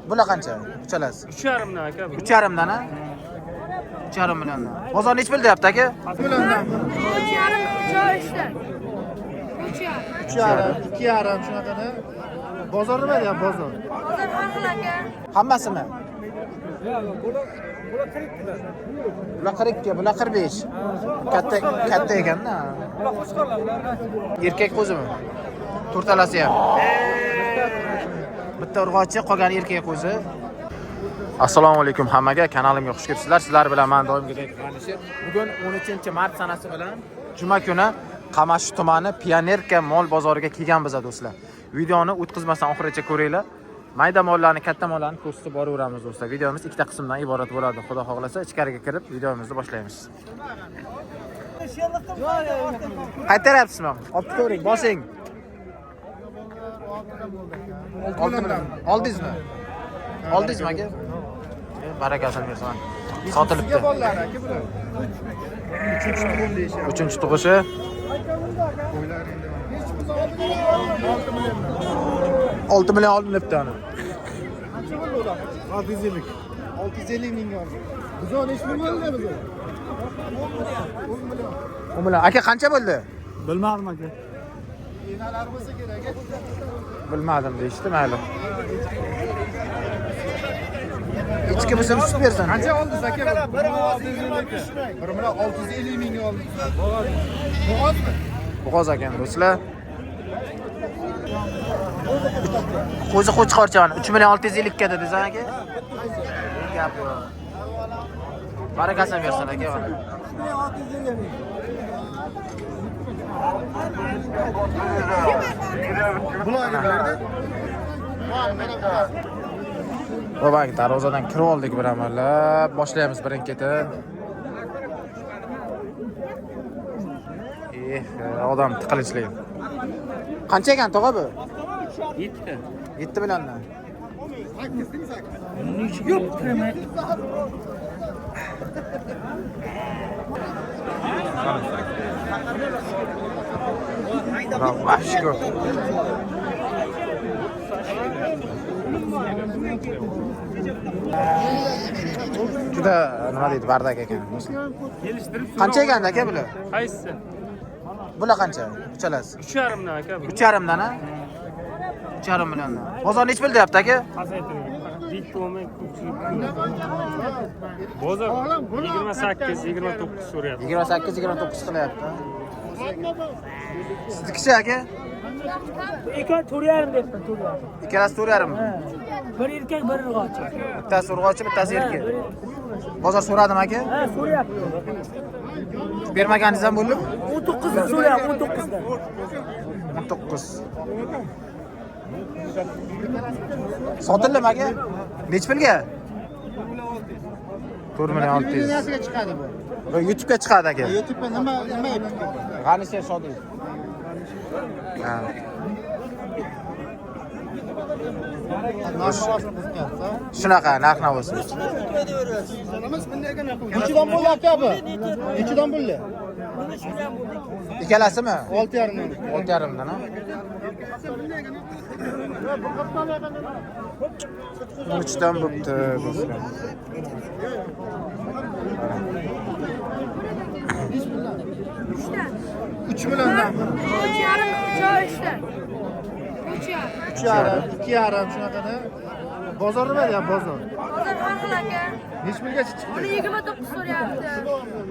Bular qancha? Uchalasi. 3,5 dan aka bu. 3,5 dan a? 3,5 milliondan. Bozor nech pul deyapti aka? 3,5 2,5 shunaqada. Bozor nima deyapti bozor? Bozor har xil aka. Hammasimi? Bular 42, bular 45. Katta ekan-da. Erkak qo'zimi? To'rtalasi ham. Bitta urg'ochi, qolgani erkak qo'zi. Assalomu alaykum hammaga, kanalimga xush kelibsizlar. Sizlar bilan men doimgidek G'anishir. Bugun 13-mart sanasi bilan juma kuni Qamashi tumani Pionerka mol bozoriga kelgan biz do'stlar. Videoni o'tkazmasdan oxirigacha ko'ringlar. Mayda mollarni, katta mollarni ko'rsatib boraveramiz do'stlar. Videomiz ikkita qismdan iborat bo'ladi. Xudo xohlasa, ichkariga kirib videomizni boshlaymiz. Qaytaryapsizmi? Olib ko'ring, bosing. 6 million. Oldingizmi? Oldingizmi aka? Barakasini bersin. Sotilibdi. 3-chi tug'ishi. 6 million olinibdi ana. 650. 650 mingga oldi. Biz o'n ish bo'ldi biz. 10 million. Aka qancha bo'ldi? Bilmadim aka. Enalar bo'lsa kerak. Bilmadim deyishdi, mayli. Ichki bo'lsa tutib bersin. Qancha oldingiz aka? 1 million 650 mingga oldingiz. Bo'g'ozmi? Bo'g'oz ekan do'stlar. Qo'zi qo'chqorchan 3 million 650 ga dedingiz aka? Gap yo'q. Barakasini bersin aka. Bularga berdi. Bobak darvozadan kirib oldik bir amallab. Boshlaymiz birin-ketin. Odam tiqilinchli. Qancha ekan tog'a bu? 7 ta. 7 milliondan. Yo'q, kirmay. Vashko. Juda nima deydi, bardak ekan. Qancha ekan aka bular? Qaysi? Bular qancha? Uchalasi. 3,5 dan aka bu. 3,5 dan a? 3,5 milliondan. Bozor nech pul deyapti aka? Bozor 28-29 so'rayapti. 28-29 qilyapti. Siznikichi aka? Ikon 4,5 debman, 4,5. Ikkalasi 4,5 mi? Bir erkak, bir urg'ochi. Bittasi urg'ochi, bittasi erkak. Bozor so'radimi aka? Ha, so'rayapti. Bermaganingiz ham bo'ldimi? 19 dan so'rayapti, 19 dan. 19. Sotildimi aka? Nech pulga? 4 million 600. Nasiga chiqadi bu? Bu YouTube'ga chiqadi aka. YouTube'ga nima G'anishir Sodiq. Ha. Shunaqa narx navosi. Nechidan bo'ldi aka bu? Nechidan bo'ldi? Ikkalasimi? 6,5 dan. 6,5 dan, ha? 13 dan bo'pti do'stlar. Uch milliondan. 3,5 2,5 shunaqada. Bozor nima deyapti bozor? Bozor har xil aka. Nech pulgacha chiqdi? Buni 29 so'rayapti.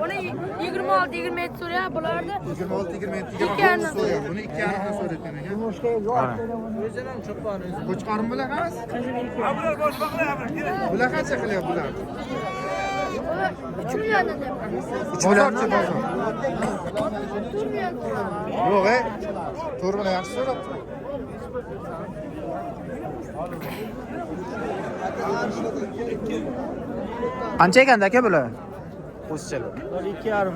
Buni 26, 27 so'rayapti. Bularni 26 27 2,5 so'rayapti. Buni 2,5 dan so'rayapti aka. Qo'chqorim bular emas? Bular qancha qilyapti bular? 3 milliondan deyapti. 3 millionchi bozor. 4 million. Yo'q, 4 million yaxshi so'rabdi. Qancha ekan aka bular? Qo'zichalar. 2,5.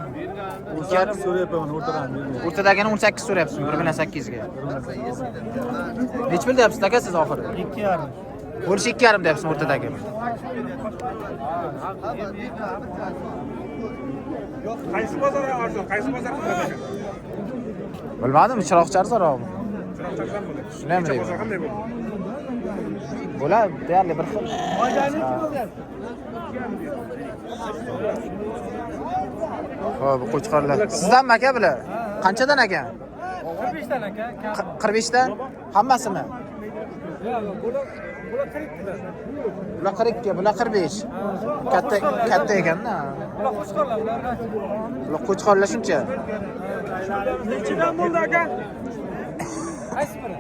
2,5 so'rayapman o'rtadan. O'rtadagini 18 so'rayapsiz, 1 million 800 ga. Nech pul deyapsiz aka siz oxiri? 2,5. Bo'lish 2,5 deyapsiz o'rtadagi. Qaysi bozorga arzon? Qaysi bozor qimmat ekan? Bilmadim, chiroqchi arzonroqmi? Chiroqchidan bo'ladi. Shunday mi deyman? Bozor qanday bo'ladi? Bular deyarli bir xil. Xo'p, qo'chqorlar. Sizdanmi aka bular? Qanchadan aka? 45 dan aka. 45 dan? Hammasimi? Bular 42, bular 45. Katta ekanda. Bular qo'chqorlar, ular. Bular qo'chqorlar shuncha. Nechidan bo'ldi aka? Qaysi biri?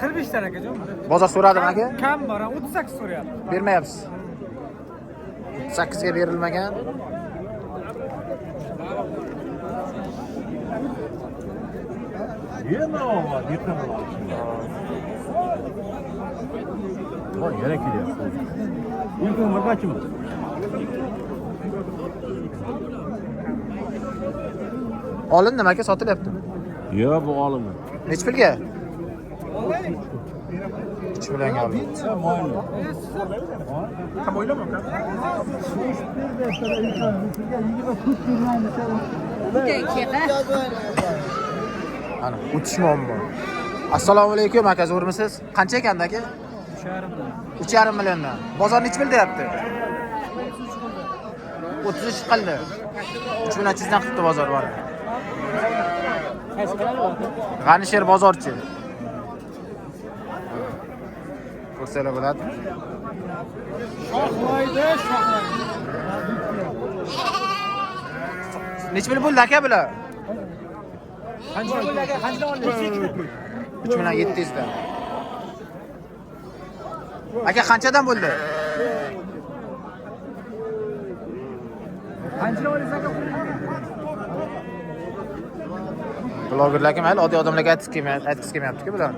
45 dan akajon. Bozor so'radim aka. Kam bor, 38 so'rayapti. Bermayapsiz. 38 ga berilmagan. Voy, yana kelyapti. İlk umur kaçımı? Olindimi aka, sotilyaptimi? Yo, bu olimi. Nech pulga? 3 millionga oldim. Ham o'ylama aka. Ana, o'tish muammo. Assalomu alaykum aka, zo'rmisiz? Qancha ekanda aka? 3,5 milliondan. Bozor nech pul deyapti? 33 qildi. 3,300 dan qilibdi bozor bor. G'anisher bozorchi. Ko'rsanglar bo'ladi. Nech pul bo'ldi aka bular? Qancha bo'ldi aka? Qancha oldi? 3,700 dan. Aka qanchadan bo'ldi? Qancha oldingiz aka? Blogerlarga mayli, oddiy odamlarga aytgisi kelmayapti-ku bular.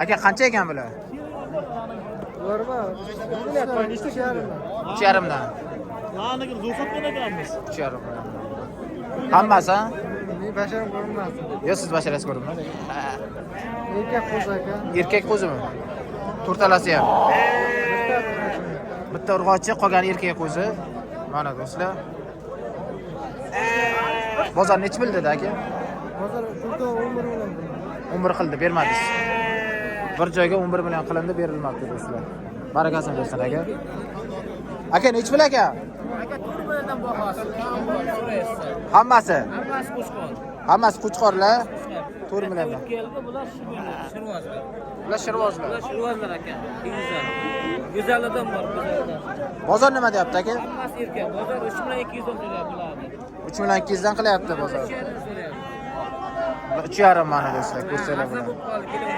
Aka qancha ekan bular? Ularga 3,5 dan. Laniga zo'satgan ekanmiz. 3,5. Hammasi? Men basharam ko'rinmas. Yo, siz basharasiz ko'rinmadi. Erkak qo'z aka. Erkak qo'zimi? To'rtalasi ham. Bitta urg'ochi, qolgani erkak qo'zi. Mana do'stlar. Bozor nech pul dedi aka? Hozir pulda 11 million. 11 qildi, bermadingiz. Bir joyga 11 million qilindi, berilmabdi do'stlar. Barakasini bersin aka. Aka nech pul aka? Aka 4 milliondan bahosi. Hammasi. Hammasi qo'chqor. Hammasi qo'chqorlar. 4 milliondan. Keldi bular shirvozlar. Bular shirvozlar. Bular shirvozlar aka. Go'zal. Go'zallardan bor, go'zallardan. Bozor nima deyapti aka? Hammasi erkak. Bozor 3 million 200 dan so'rayapti bularni. 3 million 200 dan qilyapti bozor. 3,5 mana do'stlar, ko'rsanglar Narsa bo'ladi. bo'lib qoldi, keling.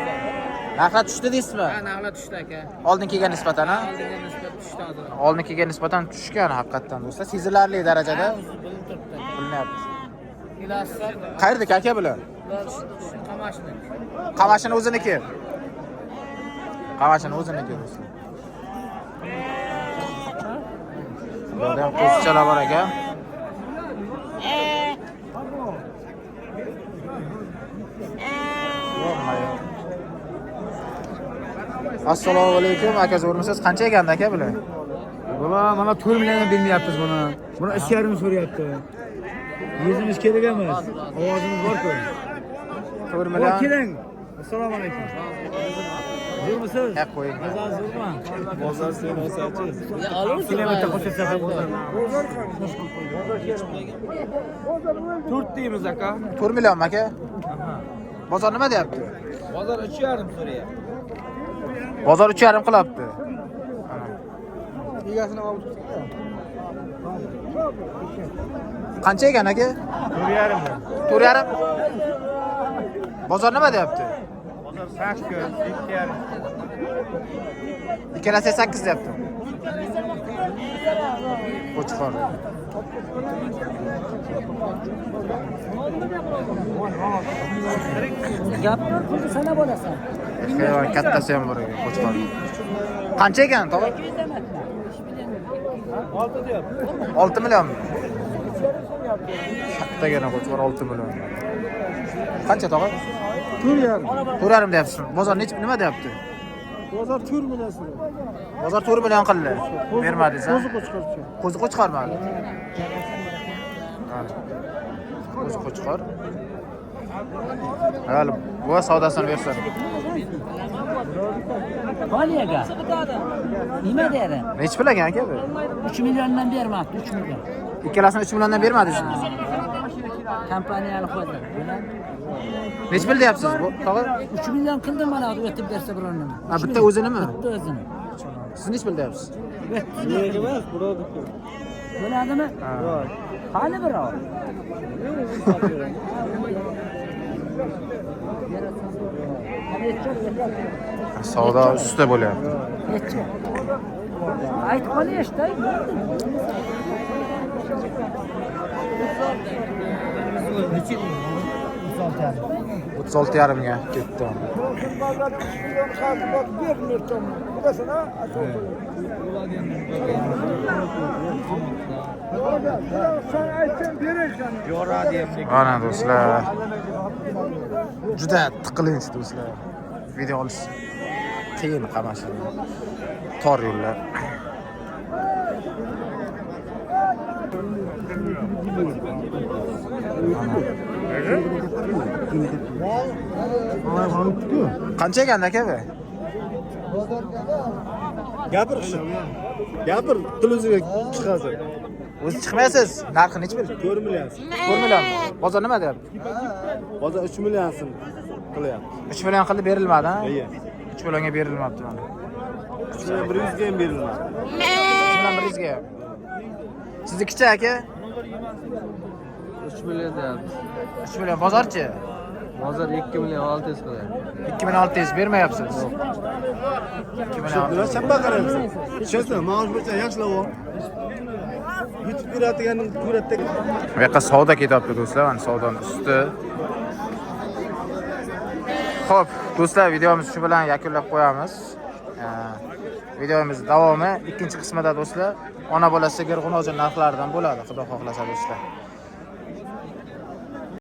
Narxlar tushdi deysizmi? Ha, narxlar tushdi aka. Oldingiga nisbatan, ha? Oldinga nisbat tushdi hozir. Oldingiga nisbatan tushgan haqiqatan do'stlar. Sezilarli darajada Bilinib turibdi. bilinyapti. Ilasi Qayerdek aka bular? qamashni. Qamashini o'ziniki. Qamashini o'ziniki do'stlar. Bularda ham qo'zichalar bor aka. Assalomu alaykum aka, zo'rmisiz? Qancha ekanda aka bular? Bular mana 4 millionga bermayapmiz buni. Buni 2,5 so'rayapti. Yuzimiz kerak emas. Ovozimiz bor-ku. 4 million. Keling. Assalomu alaykum. Zo'rmisiz? Haq qo'ying. Bozor zo'rmi? Bozor sevmasachi. Ya olursiz. Kilometr qo'shilsa ham bozor. 4 deymiz aka. 4 million aka. Bozor nima deyapti? Bozor 3,5 so'rayapti. Bozor 3,5 qilyapti. Egasini olib. Qancha ekan aka? 4,5. 4,5. Bozor nima deyapti? Bozor 8, 2,5. Ikkalasi 8 deyapti. Qo'chqor. Gapni pulni sanab olasan. Hayvon kattasi ham bor ekan qo'chqor. Qancha ekan tog'a? 6 million. Kattagina qo'chqor 6 million. Qancha tog'a? 4,5. 4,5 deyapsiz. Bozor nima deyapti? Bozor 4 million so'rayapti. Bozor 4 million qildi. Bermadingiz, ha? Qo'chqorchi. Qo'zi qo'chqormadi. Qo'zi qo'chqor. Hali bu savdosini bersin. Qoliyaga. Nima deydi? Nech pul ekan aka bu? 3 milliondan bermabdi, 3 million. Ikkalasini 3 milliondan bermadingizmi? Kompaniyani qo'ydi. Nech pul deyapsiz bu? Tog'a? 3 million qildim mana o'tib bersa birovni. Ha, bitta o'zinimi? Bitta o'zini. Siz nech pul deyapsiz? Bo'ladimi? Qani birov? Savdo ustida bo'lyapti. Necha? Aytib qo'yishdi. 36,5 ga ketdi. Ana do'stlar. Juda tiqilinch do'stlar. Video olish qiyin qamashli. Tor yo'llar. Qancha ekan aka bu? Gapir shu. Gapir, til o'ziga chiqasan. O'zi chiqmaysiz. Narxi necha pul? 4 million. 4 million. Bozor nima deyapti? Hozir 3 million so'm qilyapti. 3 million qilib berilmadi, ha? Iya. 3 millionga berilmabdi mana. 3 million 100 ga ham berilmadi. 3 million 100 ga. Siznikicha aka? 3 million deyapti. 3 million bozorchi? Bozor 2 million 600 qilyapti. 2 million 600 bermayapsiz. 2 million. Nima shanba qarayapsan? Tushasan, maosh bo'lsa yaxshilab ol. Yutib beradiganning suratda. Bu yoqqa savdo ketyapti do'stlar, mana savdoning usti. Xo'p, do'stlar, videomizni shu bilan yakunlab qo'yamiz. Videomiz davomi ikkinchi qismida do'stlar, ona bola sigir g'unojin narxlaridan bo'ladi, xudo xohlasa do'stlar.